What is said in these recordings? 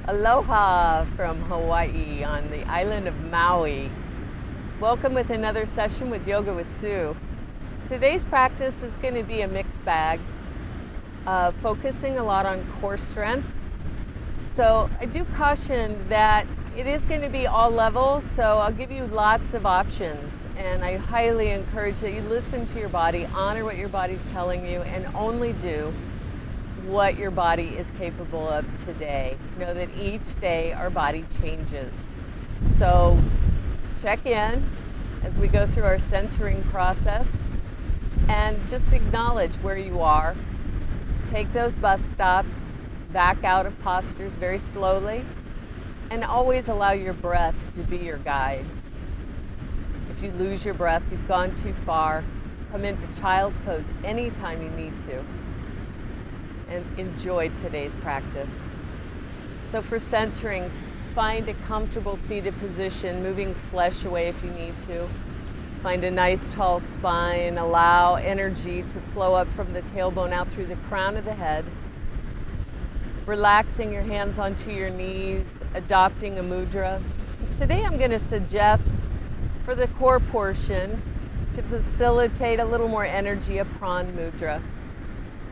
Aloha from Hawaii on the island of Maui. Welcome with another session with Yoga with Sue. Today's practice is going to be a mixed bag, focusing a lot on core strength. So I do caution that it is going to be all levels, so I'll give you lots of options. And I highly encourage that you listen to your body, honor what your body's telling you, and only do what your body is capable of today. Know that each day our body changes. So check in as we go through our centering process and just acknowledge where you are. Take those bus stops, back out of postures very slowly, and always allow your breath to be your guide. If you lose your breath, you've gone too far. Come into child's pose anytime you need to. And enjoy today's practice. So for centering, find a comfortable seated position, moving flesh away if you need to. Find a nice tall spine. Allow energy to flow up from the tailbone out through the crown of the head. Relaxing your hands onto your knees, adopting a mudra. Today I'm going to suggest for the core portion to facilitate a little more energy, a prawn mudra.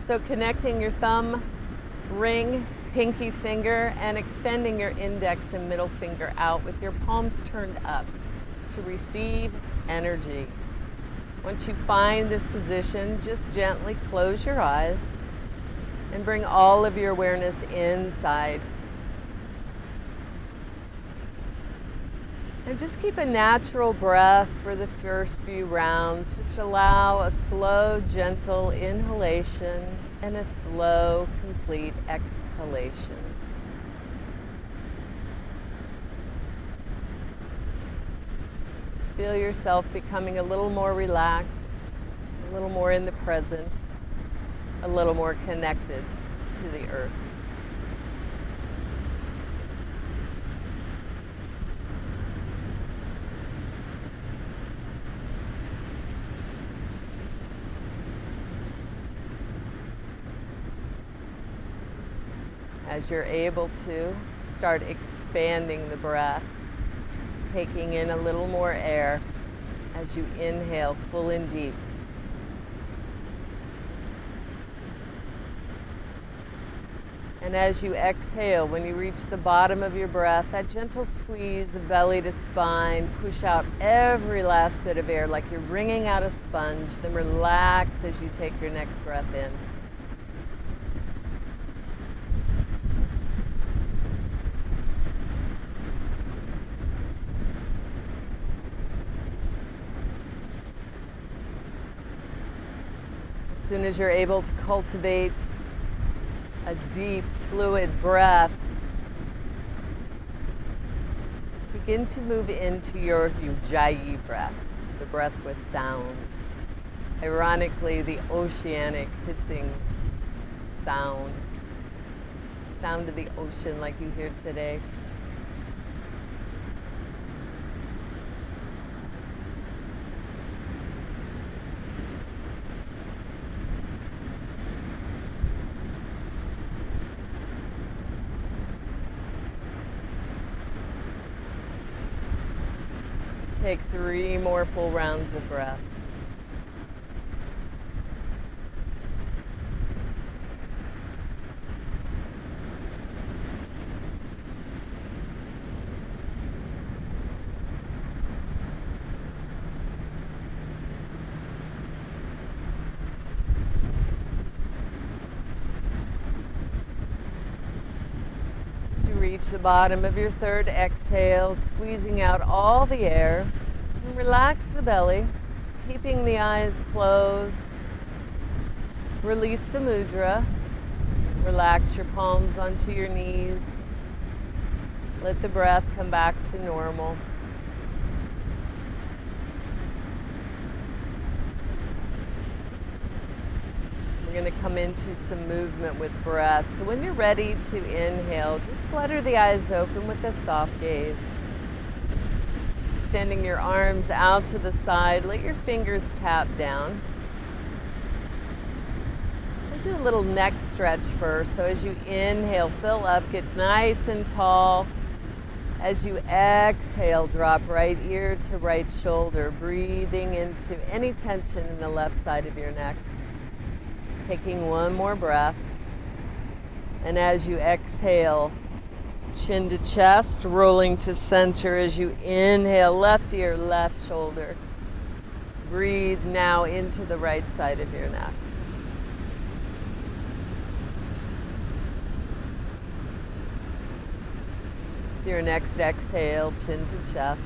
So connecting your thumb, ring, pinky finger, and extending your index and middle finger out with your palms turned up to receive energy. Once you find this position, just gently close your eyes and bring all of your awareness inside. And just keep a natural breath for the first few rounds. Just allow a slow, gentle inhalation and a slow, complete exhalation. Just feel yourself becoming a little more relaxed, a little more in the present, a little more connected to the earth. As you're able to, start expanding the breath, taking in a little more air as you inhale full and deep. And as you exhale, when you reach the bottom of your breath, that gentle squeeze of belly to spine, push out every last bit of air like you're wringing out a sponge, then relax as you take your next breath in. As soon as you're able to cultivate a deep, fluid breath, begin to move into your ujjayi breath, the breath with sound. Ironically, the oceanic hissing sound of the ocean like you hear today. Take 3 more full rounds of breath. Reach the bottom of your third exhale, squeezing out all the air. And relax the belly, keeping the eyes closed. Release the mudra. Relax your palms onto your knees. Let the breath come back to normal. We're going to come into some movement with breath. So when you're ready to inhale, just flutter the eyes open with a soft gaze. Extending your arms out to the side, let your fingers tap down. And do a little neck stretch first. So as you inhale, fill up, get nice and tall. As you exhale, drop right ear to right shoulder, breathing into any tension in the left side of your neck. Taking one more breath. And as you exhale, chin to chest, rolling to center. As you inhale, left ear, left shoulder. Breathe now into the right side of your neck. Your next exhale, chin to chest.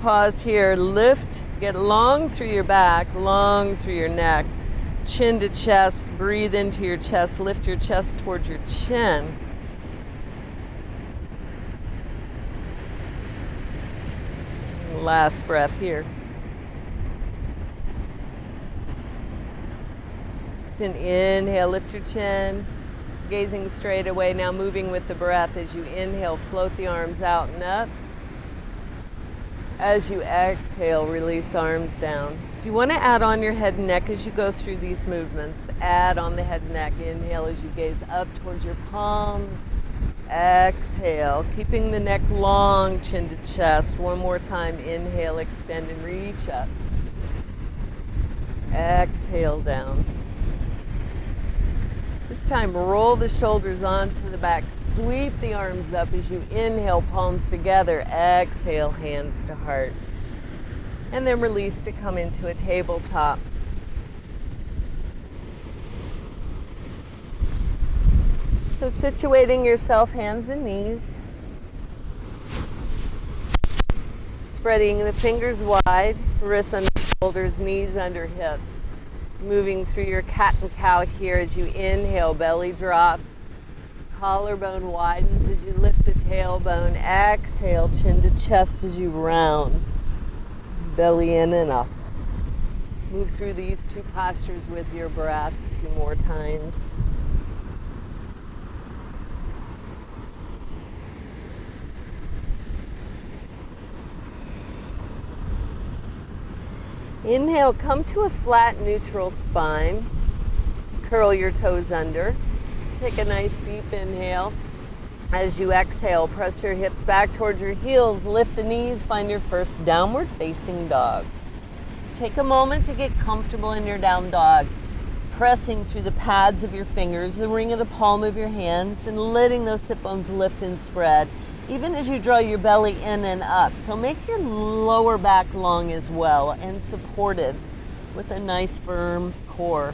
Pause here, lift, get long through your back, long through your neck. Chin to chest, breathe into your chest, lift your chest towards your chin. Last breath here. Then inhale, lift your chin, gazing straight away, now moving with the breath. As you inhale, float the arms out and up. As you exhale, release arms down. If you want to add on your head and neck as you go through these movements, add on the head and neck. Inhale as you gaze up towards your palms. Exhale, keeping the neck long, chin to chest. One more time, inhale, extend and reach up. Exhale down. This time, roll the shoulders onto the back. Sweep the arms up as you inhale, palms together. Exhale, hands to heart. And then release to come into a tabletop. So situating yourself, hands and knees. Spreading the fingers wide, wrists under shoulders, knees under hips. Moving through your cat and cow here as you inhale, belly drops. Collarbone widens as you lift the tailbone. Exhale, chin to chest as you round. Belly in and up. Move through these two postures with your breath 2 more times. Inhale, come to a flat, neutral spine. Curl your toes under. Take a nice deep inhale. As you exhale, press your hips back towards your heels. Lift the knees, find your first downward facing dog. Take a moment to get comfortable in your down dog. Pressing through the pads of your fingers, the ring of the palm of your hands, and letting those sit bones lift and spread, even as you draw your belly in and up. So make your lower back long as well and supported with a nice firm core.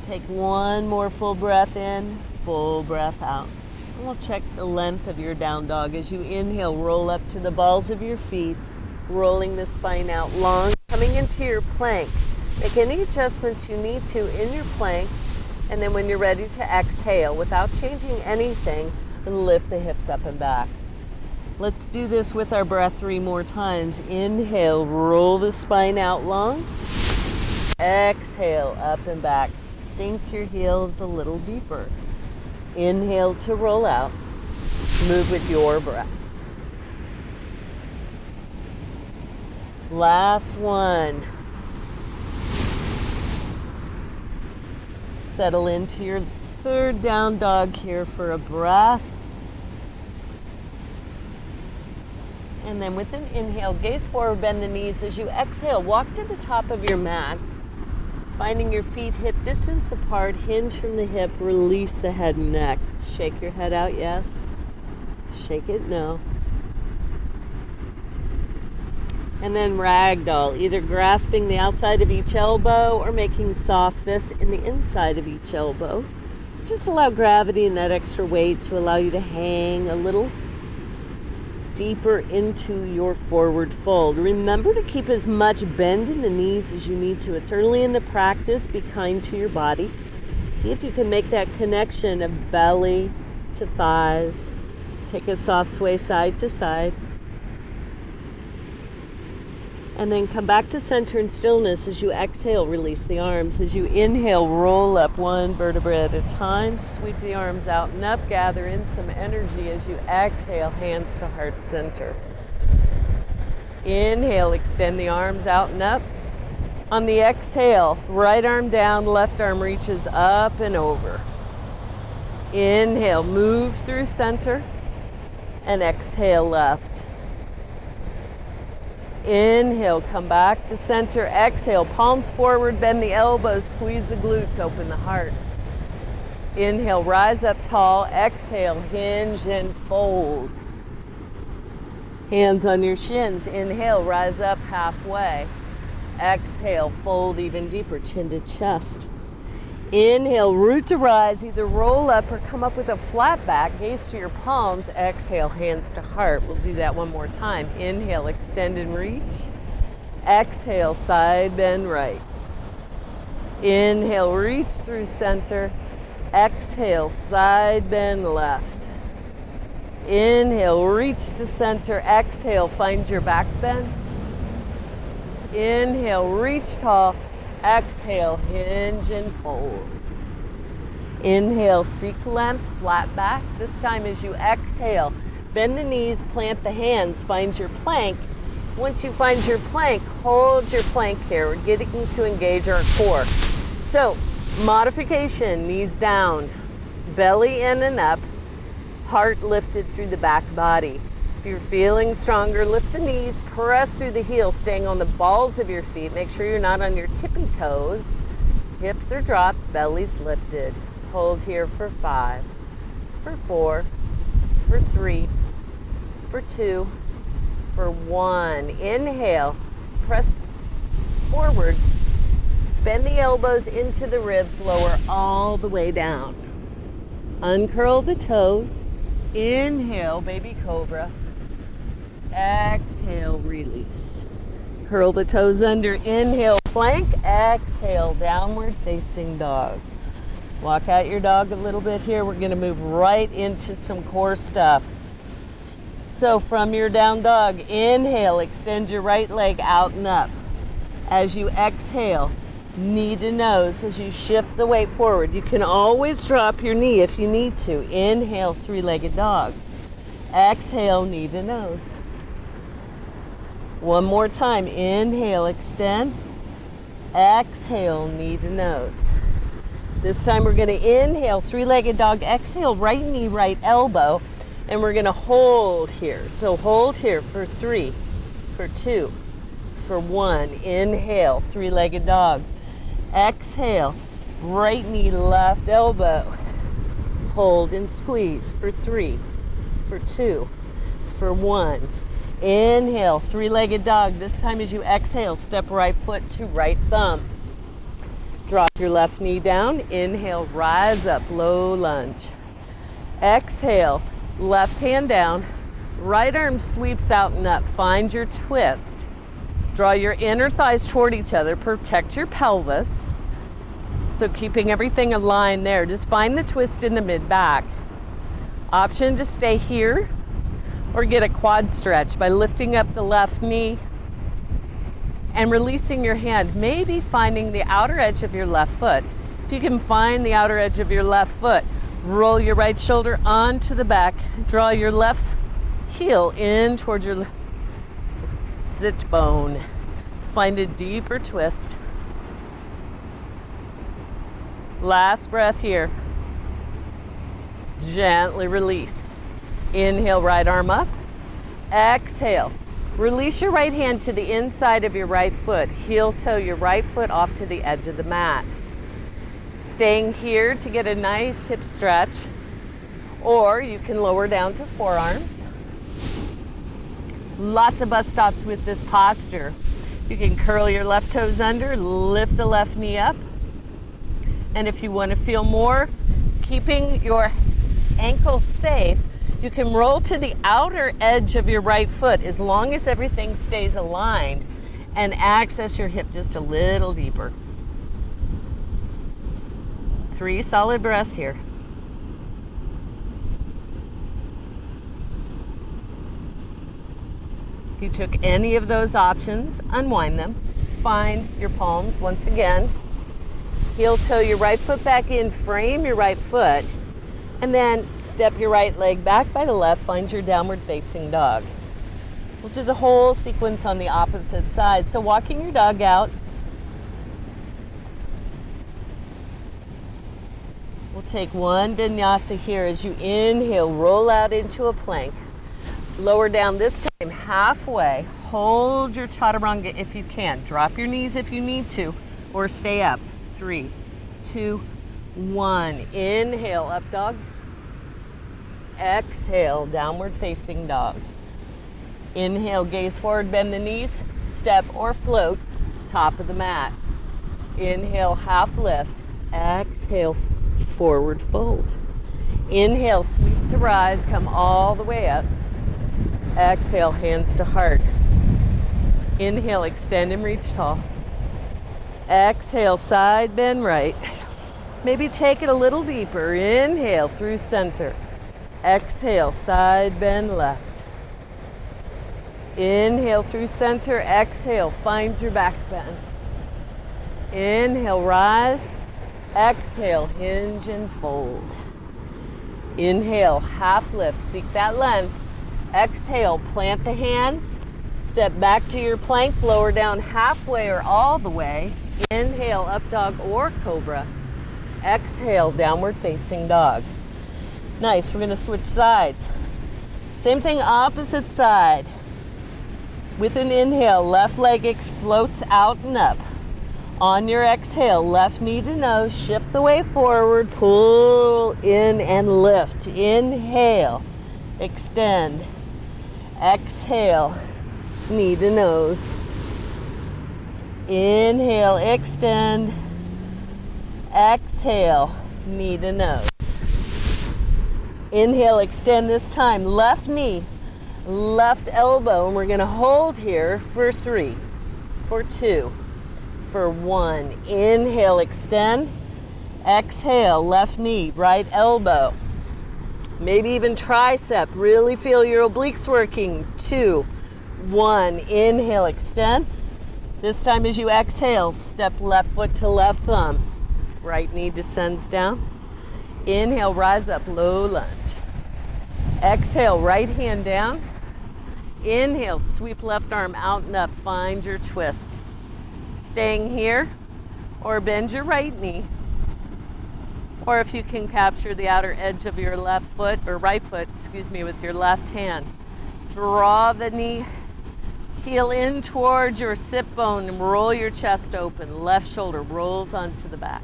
Take one more full breath in, full breath out. And we'll check the length of your down dog. As you inhale, roll up to the balls of your feet, rolling the spine out long, coming into your plank. Make any adjustments you need to in your plank, and then when you're ready to exhale, without changing anything, lift the hips up and back. Let's do this with our breath 3 more times. Inhale, roll the spine out long. Exhale, up and back. Sink your heels a little deeper. Inhale to roll out. Move with your breath. Last one. Settle into your third down dog here for a breath. And then with an inhale, gaze forward, bend the knees. As you exhale, walk to the top of your mat, finding your feet hip distance apart, hinge from the hip, release the head and neck. Shake your head out, yes. Shake it, no. And then ragdoll, either grasping the outside of each elbow or making soft fists in the inside of each elbow. Just allow gravity and that extra weight to allow you to hang a little deeper into your forward fold. Remember to keep as much bend in the knees as you need to. It's early in the practice. Be kind to your body. See if you can make that connection of belly to thighs. Take a soft sway side to side. And then come back to center and stillness. As you exhale, release the arms. As you inhale, roll up one vertebra at a time. Sweep the arms out and up. Gather in some energy as you exhale, hands to heart center. Inhale, extend the arms out and up. On the exhale, right arm down, left arm reaches up and over. Inhale, move through center, and exhale left. Inhale, come back to center. Exhale, palms forward, bend the elbows, squeeze the glutes, open the heart. Inhale, rise up tall. Exhale, hinge and fold. Hands on your shins. Inhale, rise up halfway. Exhale, fold even deeper, chin to chest. Inhale, root to rise, either roll up or come up with a flat back, gaze to your palms. Exhale, hands to heart. We'll do that one more time. Inhale, extend and reach. Exhale, side bend right. Inhale, reach through center. Exhale, side bend left. Inhale, reach to center. Exhale, find your back bend. Inhale, reach tall. Exhale, hinge and fold. Inhale, seek length, flat back. This time as you exhale, bend the knees, plant the hands, find your plank. Once you find your plank, hold your plank here. We're getting to engage our core. So, modification, knees down, belly in and up, heart lifted through the back body. If you're feeling stronger, lift the knees, press through the heels, staying on the balls of your feet. Make sure you're not on your tippy toes. Hips are dropped, belly's lifted. Hold here for 5, for 4, for 3, for 2, for 1. Inhale, press forward. Bend the elbows into the ribs, lower all the way down. Uncurl the toes. Inhale, baby cobra. Exhale, release. Curl the toes under. Inhale, plank. Exhale, downward facing dog. Walk out your dog a little bit here. We're going to move right into some core stuff. So from your down dog, inhale, extend your right leg out and up. As you exhale, knee to nose. As you shift the weight forward, you can always drop your knee if you need to. Inhale, three-legged dog. Exhale, knee to nose. One more time. Inhale, extend. Exhale, knee to nose. This time we're going to inhale, three-legged dog. Exhale, right knee, right elbow. And we're going to hold here. So hold here for 3, for 2, for 1. Inhale, three-legged dog. Exhale, right knee, left elbow. Hold and squeeze for 3, for 2, for 1. Inhale, three-legged dog. This time as you exhale, step right foot to right thumb. Drop your left knee down. Inhale, rise up, low lunge. Exhale, left hand down. Right arm sweeps out and up. Find your twist. Draw your inner thighs toward each other. Protect your pelvis. So keeping everything aligned there. Just find the twist in the mid-back. Option to stay here or get a quad stretch by lifting up the left knee and releasing your hand, maybe finding the outer edge of your left foot. If you can find the outer edge of your left foot, roll your right shoulder onto the back, draw your left heel in towards your sit bone. Find a deeper twist. Last breath here. Gently release. Inhale, right arm up. Exhale. Release your right hand to the inside of your right foot. Heel toe your right foot off to the edge of the mat. Staying here to get a nice hip stretch, or you can lower down to forearms. Lots of bus stops with this posture. You can curl your left toes under, lift the left knee up. And if you want to feel more, keeping your ankle safe, you can roll to the outer edge of your right foot as long as everything stays aligned and access your hip just a little deeper. 3 solid breaths here. If you took any of those options, unwind them. Find your palms once again. Heel toe your right foot back in, frame your right foot, and then step your right leg back by the left, find your downward facing dog. We'll do the whole sequence on the opposite side. So walking your dog out, We'll take one vinyasa here as you inhale, roll out into a plank. Lower down this time halfway. Hold your chaturanga if you can. Drop your knees if you need to, or stay up. 3, 2, 1. Inhale, up dog. Exhale, downward facing dog. Inhale, gaze forward, bend the knees, step or float, top of the mat. Inhale, half lift. Exhale, forward fold. Inhale, sweep to rise, come all the way up. Exhale, hands to heart. Inhale, extend and reach tall. Exhale, side bend right. Maybe take it a little deeper. Inhale through center. Exhale, side bend left. Inhale through center. Exhale, find your back bend. Inhale, rise. Exhale, hinge and fold. Inhale, half lift, seek that length. Exhale, plant the hands. Step back to your plank, lower down halfway or all the way. Inhale, up dog or cobra. Exhale, downward facing dog. Nice, we're gonna switch sides. Same thing, opposite side. With an inhale, left leg floats out and up. On your exhale, left knee to nose, shift the weight forward, pull in and lift. Inhale, extend. Exhale, knee to nose. Inhale, extend. Exhale, knee to nose. Inhale, extend this time. Left knee, left elbow, and we're going to hold here for 3, for 2, for 1. Inhale, extend. Exhale, left knee, right elbow. Maybe even tricep. Really feel your obliques working. 2, 1. Inhale, extend. This time as you exhale, step left foot to left thumb. Right knee descends down. Inhale, rise up, low lunge. Exhale, right hand down. Inhale, sweep left arm out and up. Find your twist. Staying here, or bend your right knee. Or if you can capture the outer edge of your left foot, or right foot, excuse me, with your left hand. Draw the knee, heel in towards your sit bone and roll your chest open. Left shoulder rolls onto the back.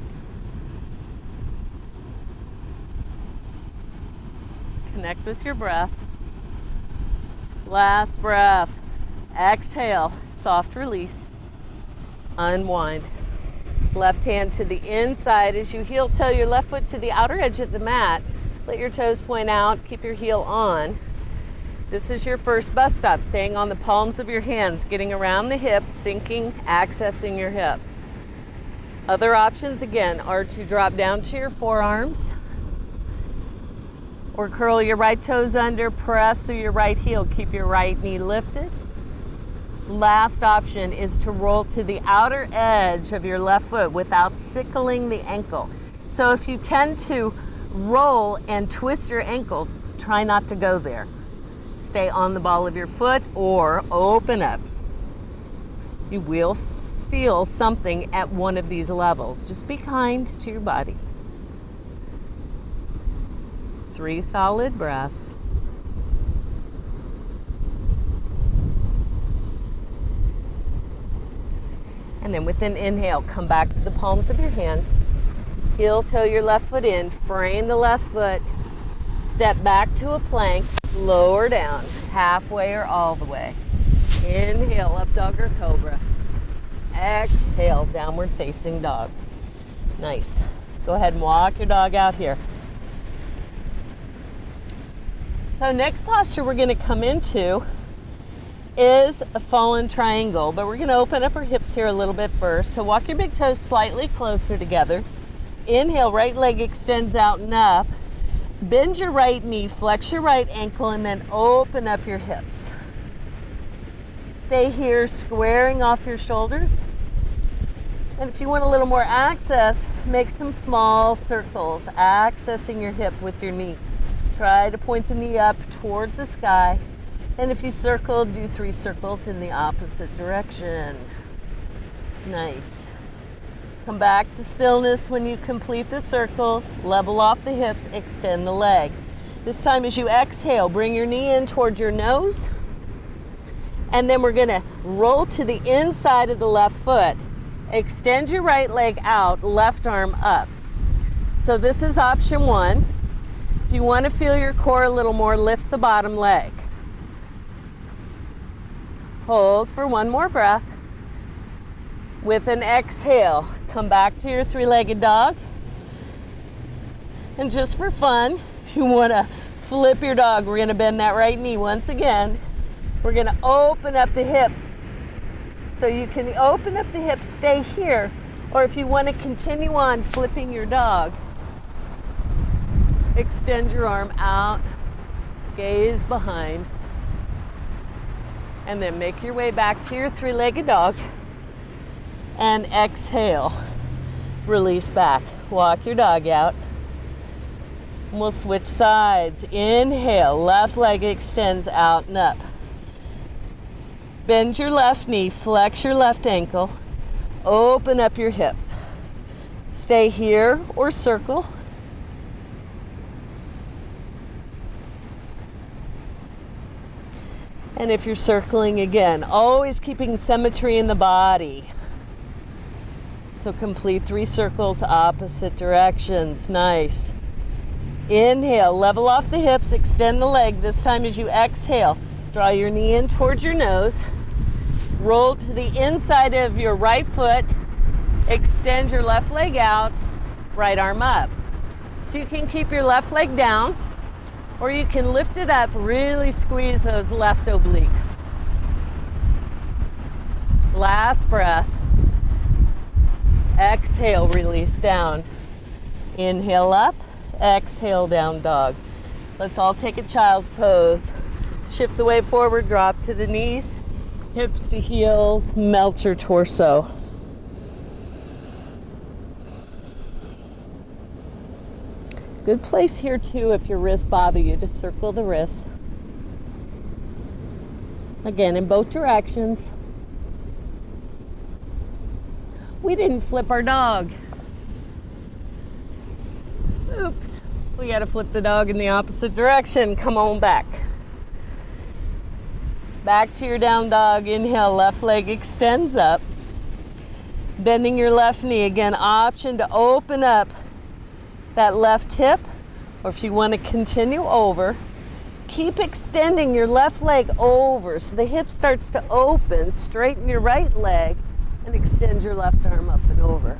Connect with your breath. Last breath. Exhale, soft release. Unwind. Left hand to the inside as you heel toe your left foot to the outer edge of the mat. Let your toes point out, keep your heel on. This is your first bus stop, staying on the palms of your hands, getting around the hips, sinking, accessing your hip. Other options again are to drop down to your forearms or curl your right toes under, press through your right heel, keep your right knee lifted. Last option is to roll to the outer edge of your left foot without sickling the ankle. So if you tend to roll and twist your ankle, try not to go there. Stay on the ball of your foot or open up. You will feel something at one of these levels. Just be kind to your body. 3 solid breaths. And then with an inhale, come back to the palms of your hands. Heel toe your left foot in, frame the left foot, step back to a plank, lower down, halfway or all the way. Inhale, up dog or cobra. Exhale, downward facing dog. Nice. Go ahead and walk your dog out here. So next posture we're going to come into is a fallen triangle, but we're going to open up our hips here a little bit first. So walk your big toes slightly closer together. Inhale, right leg extends out and up. Bend your right knee, flex your right ankle, and then open up your hips. Stay here, squaring off your shoulders. And if you want a little more access, make some small circles, accessing your hip with your knee. Try to point the knee up towards the sky. And if you circle, do 3 circles in the opposite direction. Nice. Come back to stillness when you complete the circles. Level off the hips, extend the leg. This time as you exhale, bring your knee in towards your nose. And then we're going to roll to the inside of the left foot. Extend your right leg out, left arm up. So this is option one. If you want to feel your core a little more, lift the bottom leg. Hold for one more breath. With an exhale, come back to your three-legged dog. And just for fun, if you want to flip your dog, we're going to bend that right knee once again. We're going to open up the hip. So you can open up the hip, stay here, or if you want to continue on flipping your dog, extend your arm out, gaze behind, and then make your way back to your three-legged dog and exhale. Release back. Walk your dog out. And we'll switch sides. Inhale, left leg extends out and up. Bend your left knee, flex your left ankle, open up your hips. Stay here or circle. And if you're circling again, always keeping symmetry in the body. So complete 3 circles, opposite directions. Nice. Inhale, level off the hips, extend the leg. This time as you exhale, draw your knee in towards your nose. Roll to the inside of your right foot. Extend your left leg out, right arm up. So you can keep your left leg down, or you can lift it up, really squeeze those left obliques. Last breath. Exhale, release down. Inhale up, exhale down dog. Let's all take a child's pose. Shift the weight forward, drop to the knees, hips to heels, melt your torso. Good place here too if your wrists bother you to circle the wrists. Again, in both directions. We didn't flip our dog. Oops. We got to flip the dog in the opposite direction. Come on back. Back to your down dog. Inhale, left leg extends up. Bending your left knee. Again, option to open up that left hip, or if you want to continue over, keep extending your left leg over so the hip starts to open. Straighten your right leg and extend your left arm up and over.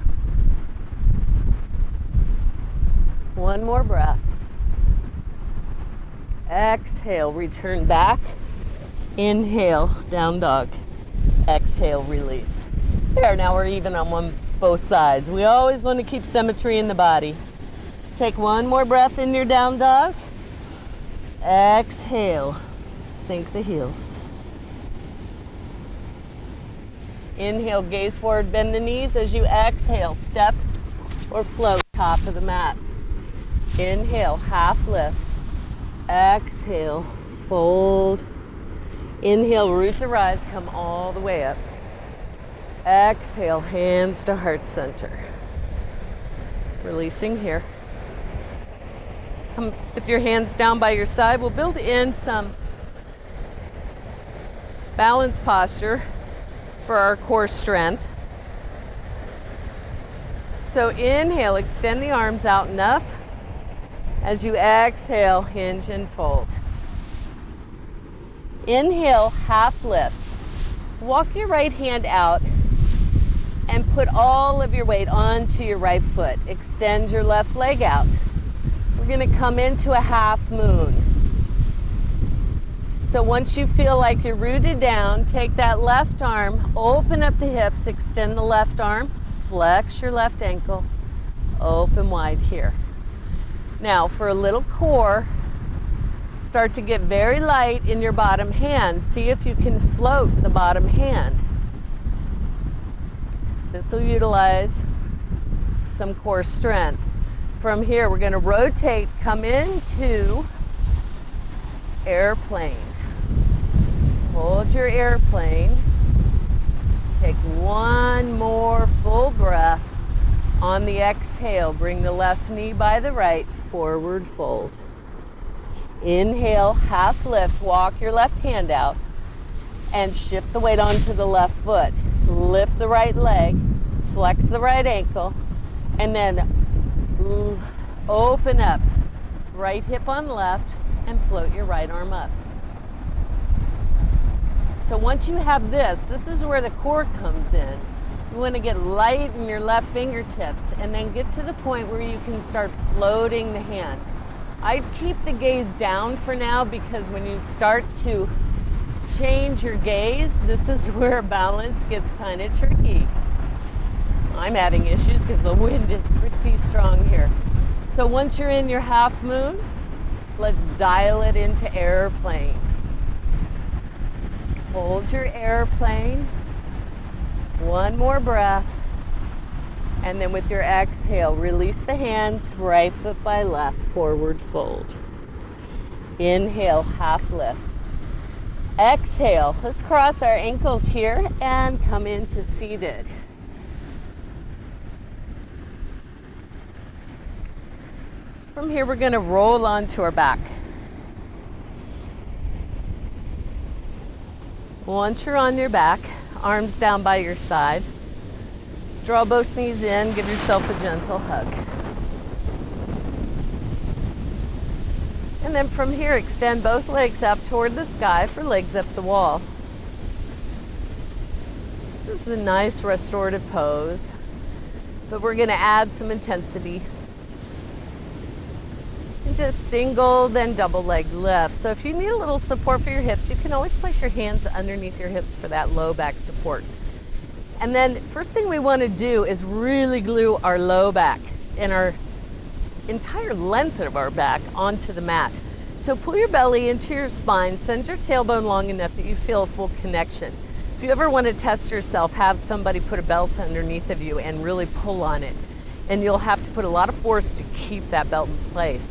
One more breath. Exhale, return back. Inhale, down dog. Exhale, release. There, now we're even on both sides. We always want to keep symmetry in the body. Take one more breath in your down dog. Exhale, sink the heels. Inhale, gaze forward, bend the knees. As you exhale, step or float top of the mat. Inhale, half lift. Exhale, fold. Inhale, root to rise, come all the way up. Exhale, hands to heart center. Releasing here. Come with your hands down by your side. We'll build in some balance posture for our core strength. So inhale, extend the arms out and up. As you exhale, hinge and fold. Inhale, half lift. Walk your right hand out and put all of your weight onto your right foot. Extend your left leg out. We're going to come into a half moon. So once you feel like you're rooted down, take that left arm, open up the hips, extend the left arm, flex your left ankle, open wide here. Now for a little core, start to get very light in your bottom hand. See if you can float the bottom hand. This will utilize some core strength. From here, we're going to rotate, come into airplane. Hold your airplane. Take one more full breath. On the exhale, bring the left knee by the right, forward fold. Inhale, half lift, walk your left hand out and shift the weight onto the left foot. Lift the right leg, flex the right ankle, and then open up. Right hip on left and float your right arm up. So once you have this is where the core comes in. You want to get light in your left fingertips and then get to the point where you can start floating the hand. I'd keep the gaze down for now because when you start to change your gaze, this is where balance gets kind of tricky. I'm having issues because the wind is pretty strong here. So once you're in your half moon, let's dial it into airplane. Hold your airplane. One more breath. And then with your exhale, release the hands, right foot by left, forward fold. Inhale, half lift. Exhale, let's cross our ankles here and come into seated. From here, we're going to roll onto our back. Once you're on your back, arms down by your side. Draw both knees in, give yourself a gentle hug. And then from here, extend both legs up toward the sky for legs up the wall. This is a nice restorative pose, but we're going to add some intensity. And just single, then double leg lift. So if you need a little support for your hips, you can always place your hands underneath your hips for that low back support. And then first thing we want to do is really glue our low back and our entire length of our back onto the mat. So pull your belly into your spine, send your tailbone long enough that you feel a full connection. If you ever want to test yourself, have somebody put a belt underneath of you and really pull on it. And you'll have to put a lot of force to keep that belt in place.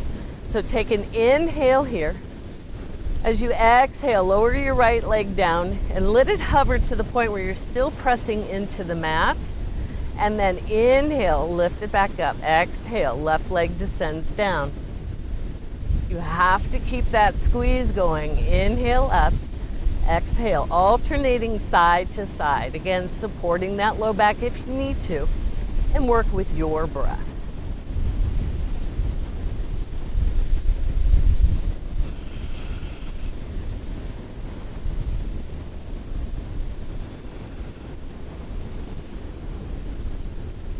So take an inhale here. As you exhale, lower your right leg down and let it hover to the point where you're still pressing into the mat. And then inhale, lift it back up. Exhale, left leg descends down. You have to keep that squeeze going. Inhale up, exhale, alternating side to side. Again, supporting that low back if you need to, and work with your breath.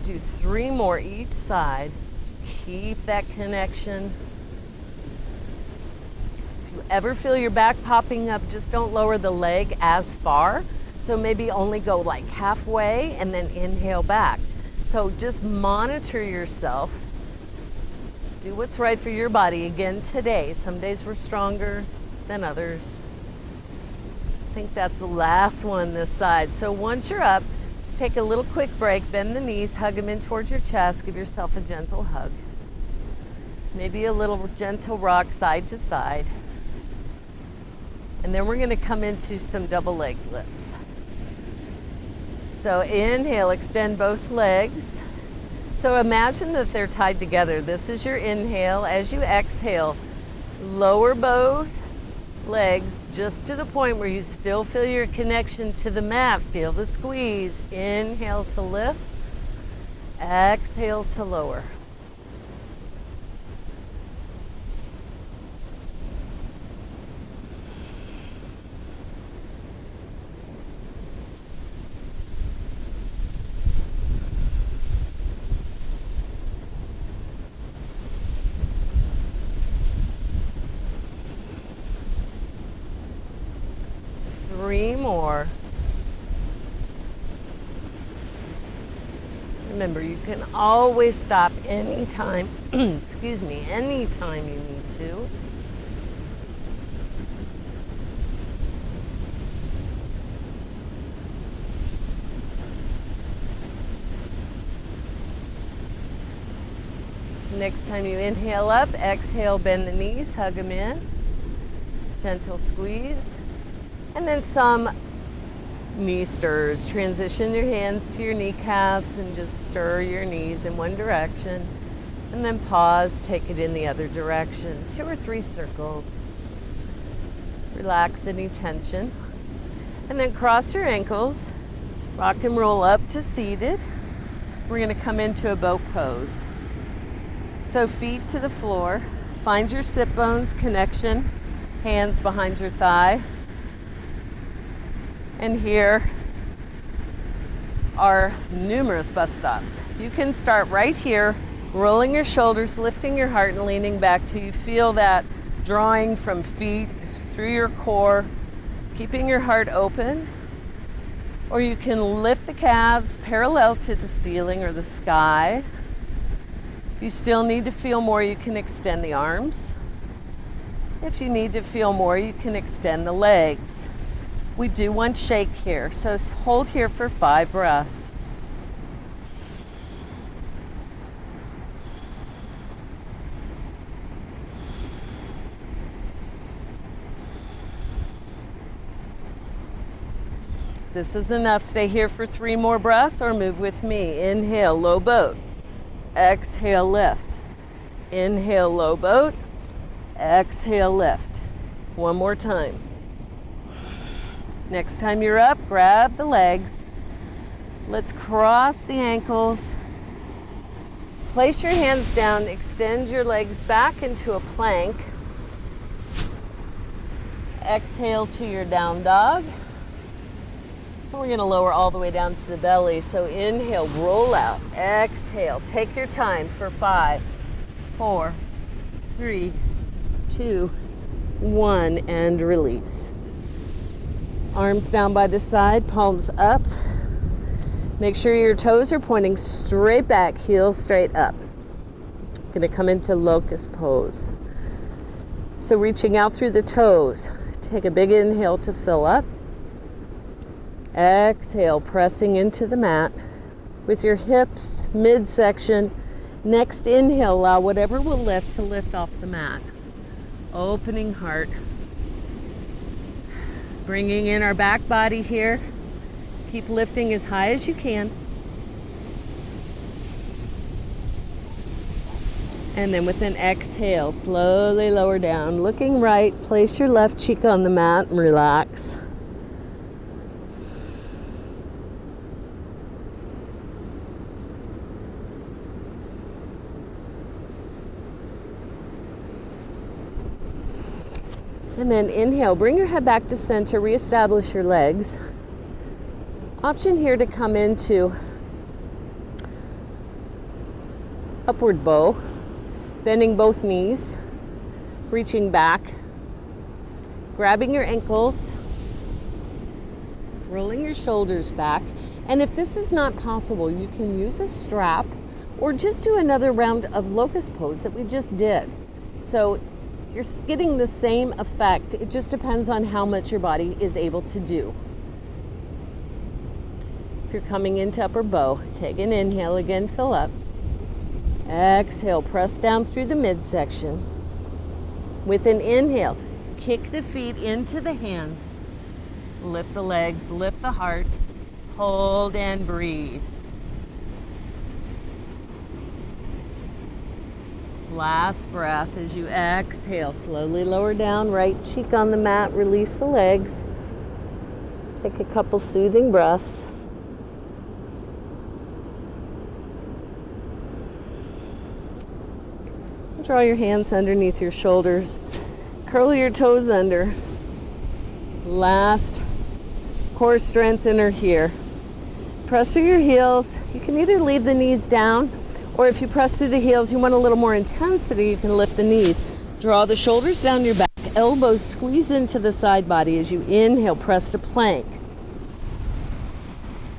Do 3 more each side. Keep that connection. If you ever feel your back popping up, just don't lower the leg as far. So maybe only go like halfway and then inhale back. So just monitor yourself. Do what's right for your body. Again, today, some days we're stronger than others. I think that's the last one this side. So once you're up, take a little quick break, bend the knees, hug them in towards your chest, give yourself a gentle hug. Maybe a little gentle rock side to side. And then we're going to come into some double leg lifts. So inhale, extend both legs. So imagine that they're tied together. This is your inhale. As you exhale, lower both legs just to the point where you still feel your connection to the mat. Feel the squeeze. Inhale to lift. Exhale to lower. Three more. Remember, you can always stop anytime, excuse me, anytime you need to. Next time you inhale up, exhale, bend the knees, hug them in. Gentle squeeze. And then some knee stirs. Transition your hands to your kneecaps and just stir your knees in one direction. And then pause, take it in the other direction. 2 or 3 circles. Just relax any tension. And then cross your ankles. Rock and roll up to seated. We're going to come into a boat pose. So feet to the floor. Find your sit bones connection. Hands behind your thigh. And here are numerous bus stops. You can start right here, rolling your shoulders, lifting your heart, and leaning back till you feel that drawing from feet through your core, keeping your heart open. Or you can lift the calves parallel to the ceiling or the sky. If you still need to feel more, you can extend the arms. If you need to feel more, you can extend the legs. We do one shake here, so hold here for 5 breaths. This is enough. Stay here for 3 more breaths or move with me. Inhale, low boat. Exhale, lift. Inhale, low boat. Exhale, lift. 1 more time. Next time you're up, grab the legs. Let's cross the ankles. Place your hands down, extend your legs back into a plank. Exhale to your down dog. We're going to lower all the way down to the belly. So inhale, roll out. Exhale, take your time for 5, 4, 3, 2, 1, and release. Arms down by the side, palms up. Make sure your toes are pointing straight back, heels straight up. Going to come into locust pose. So reaching out through the toes. Take a big inhale to fill up. Exhale, pressing into the mat with your hips midsection. Next inhale, allow whatever will lift to lift off the mat. Opening heart. Bringing in our back body here. Keep lifting as high as you can. And then with an exhale, slowly lower down. Looking right, place your left cheek on the mat and relax. And then inhale, bring your head back to center, reestablish your legs. Option here to come into upward bow, bending both knees, reaching back, grabbing your ankles, rolling your shoulders back. And if this is not possible, you can use a strap or just do another round of locust pose that we just did. So you're getting the same effect. It just depends on how much your body is able to do. If you're coming into upper bow, take an inhale again, fill up. Exhale, press down through the midsection. With an inhale, kick the feet into the hands. Lift the legs, lift the heart. Hold and breathe. Last breath as you exhale, slowly lower down, right cheek on the mat, release the legs. Take a couple soothing breaths. Draw your hands underneath your shoulders. Curl your toes under. Last core strengthener here. Press through your heels. You can either leave the knees down, or if you press through the heels, you want a little more intensity, you can lift the knees. Draw the shoulders down your back, elbows squeeze into the side body as you inhale, press to plank.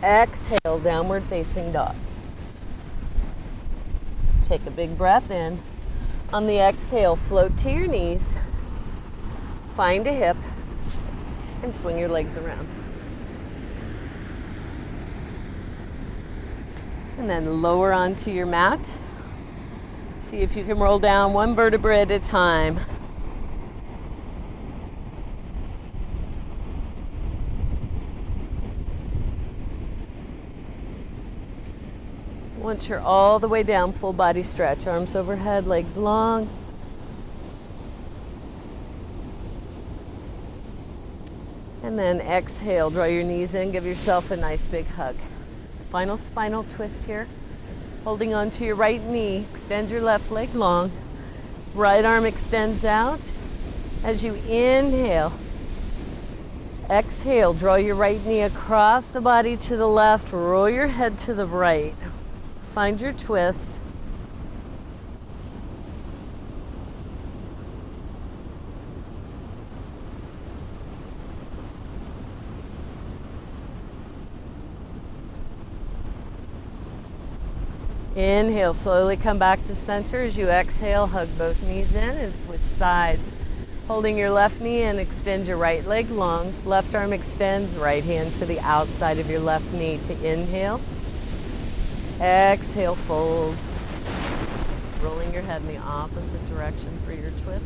Exhale, downward facing dog. Take a big breath in. On the exhale, float to your knees, find a hip, and swing your legs around. And then lower onto your mat. See if you can roll down 1 vertebra at a time. Once you're all the way down, full body stretch. Arms overhead, legs long. And then exhale, draw your knees in, give yourself a nice big hug. Final spinal twist here. Holding on to your right knee, extend your left leg long. Right arm extends out. As you inhale, exhale, draw your right knee across the body to the left, roll your head to the right. Find your twist. Inhale, slowly come back to center. As you exhale, hug both knees in and switch sides. Holding your left knee in, extend your right leg long. Left arm extends, right hand to the outside of your left knee to inhale. Exhale, fold. Rolling your head in the opposite direction for your twist.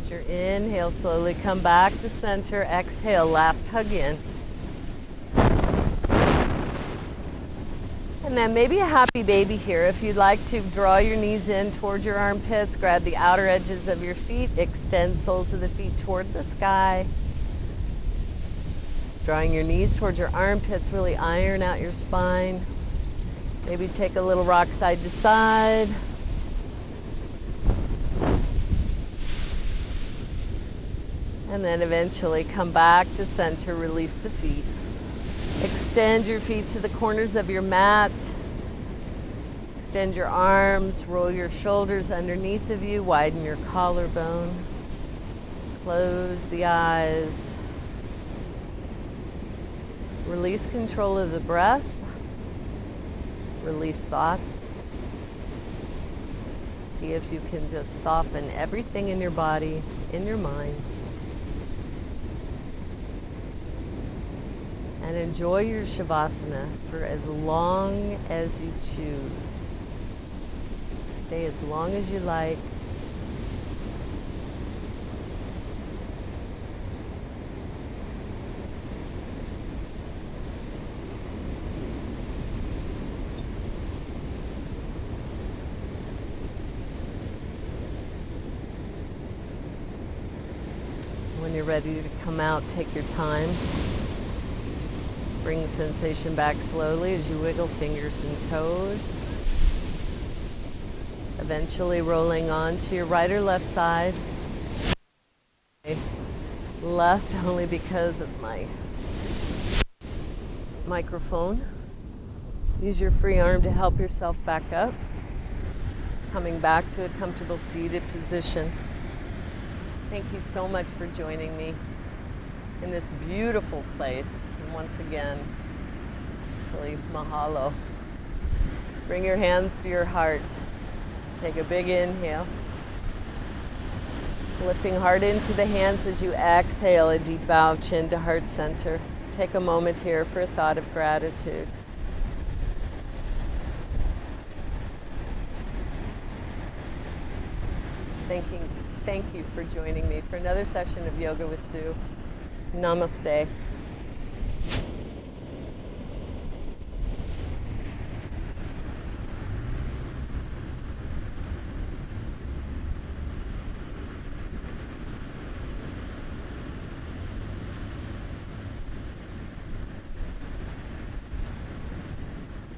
As your inhale, slowly come back to center. Exhale, last hug in. And then maybe a happy baby here. If you'd like to draw your knees in towards your armpits, grab the outer edges of your feet, extend soles of the feet toward the sky. Drawing your knees towards your armpits, really iron out your spine. Maybe take a little rock side to side. And then eventually come back to center, release the feet. Extend your feet to the corners of your mat. Extend your arms, roll your shoulders underneath of you, widen your collarbone. Close the eyes. Release control of the breath. Release thoughts. See if you can just soften everything in your body, in your mind. And enjoy your Savasana for as long as you choose. Stay as long as you like. When you're ready to come out, take your time. Bring sensation back slowly as you wiggle fingers and toes. Eventually rolling on to your right or left side. Left only because of my microphone. Use your free arm to help yourself back up. Coming back to a comfortable seated position. Thank you so much for joining me in this beautiful place. Once again, actually, mahalo. Bring your hands to your heart. Take a big inhale. Lifting heart into the hands as you exhale, a deep bow, chin to heart center. Take a moment here for a thought of gratitude. Thank you for joining me for another session of Yoga with Sue. Namaste.